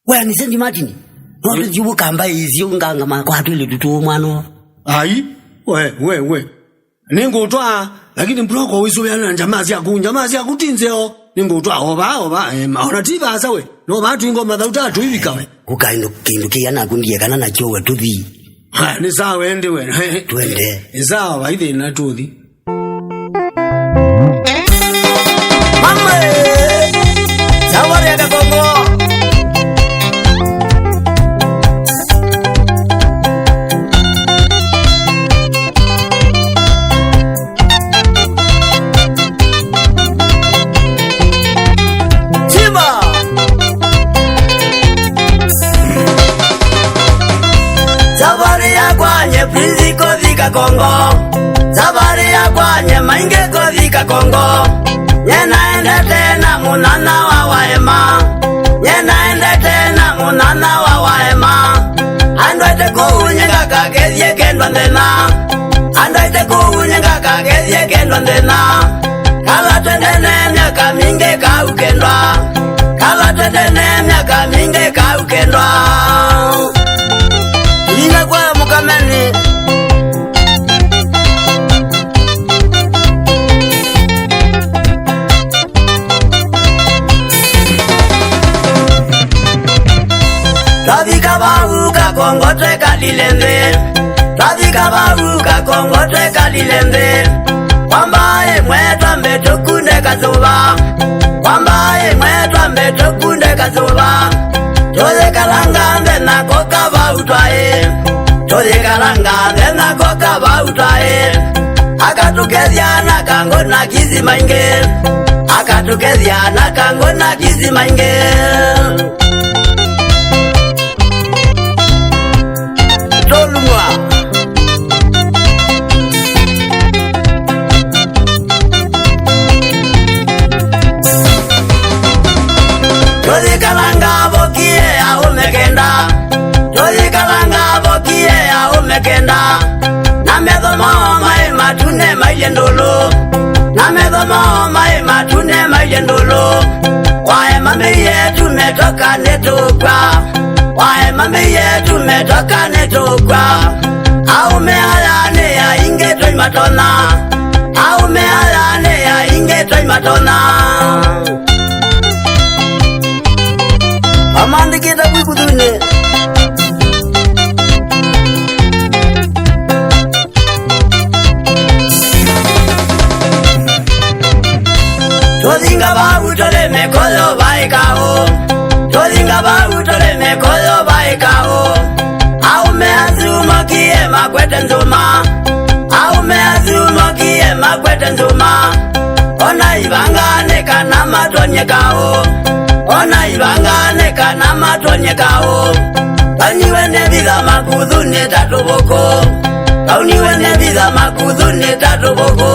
Wewe ni sendi Martin. Noto jibu kamba izio nganga makwatu ile tutu mwano. Ai, we. Ningo utwa, lakini mbroko wizo yana njamazi ya kutinzeo. Ningo utwa oba, maona tiba asawe. No batu ingoma dhautatu hivi kawe. Kukaino kinduki yana kundiye kana na chowe tuthi. Ha, ni sawa ende we. Twende. Ni sawa baidhi na tuthi. Mama! Sawari ya Kongo. Prinzi kodhika Kongo, safari ya kwanye mainge kodhika Kongo. Nyenaende tena munana wa waema, nyenaende tena munana wa waema. Andoite kuunyenga kagezie kendwa ndena, andoite kuunyenga kagezie kendwa ndena. Kala twendene miaka mingi kaukendwa, kala twendene miaka mingi kaukendwa. Linga kwa mukameni Tavika babuka Kongo tweka lilembe, tavika babuka Kongo tweka lilembe. Kwambaye mwetwa mbeto kunde kazuba, kwambaye mwetwa mbeto kunde kazuba. Tole kalanga ndena koka bautwae, tole kalanga ndena koka bautwae. Akatukezia na kango na kizima inge, akatukezia na kango na kizima inge. Tolumwa Tole kalanga bokie au mekenda, tole kalanga bokie au mekenda. Na medhomo mai matune mailendolo, na medhomo mai matune mailendolo. Wae mame yetu metoka netokwa, wae mame yetu metoka netokwa. Au mealane ya inge toi matona, au mealane ya inge toi matona. Amande kita kudune Tozinga ba utole mekolo baikao, tozinga ba utole mekolo baikao. Au meazuma kie makwete nzuma, au meazuma kie makwete nzuma. Ona ibangane kana matonye kao, ona ibangane kana matonye kao. Kauniwe nebiga makudhune tatuboko, kauniwe nebiga makudhune tatuboko.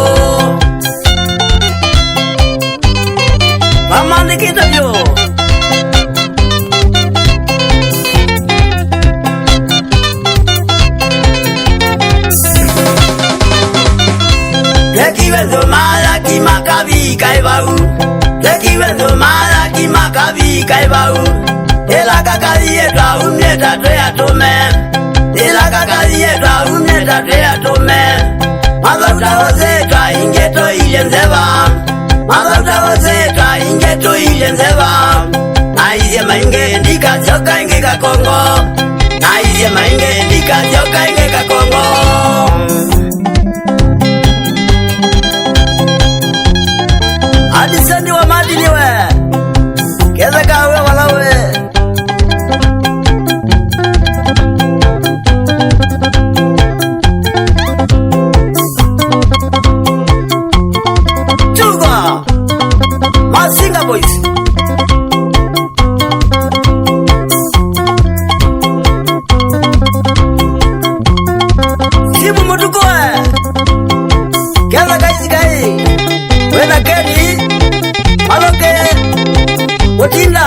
Amande kita vyo Tekiwenzo mala kimakabi kaibau, tekiwenzo mala kimakabi kaibau. Ela kakali etwa umneta toya tome, ela kakali etwa umneta toya tome. Mazauta ozetwa ingeto ilenzeba, mazauta ozetwa ingeto ilenzeba. Naizie mainge ndika zoka ingeka Kongo, naizie mainge ndika zoka ingeka Kongo. Adisendi wa madini we, keze kawe wala we. Chuga Masinga boys. Sibu mutuko we, keze kaisi kai. Wena kedi Maloke Watinda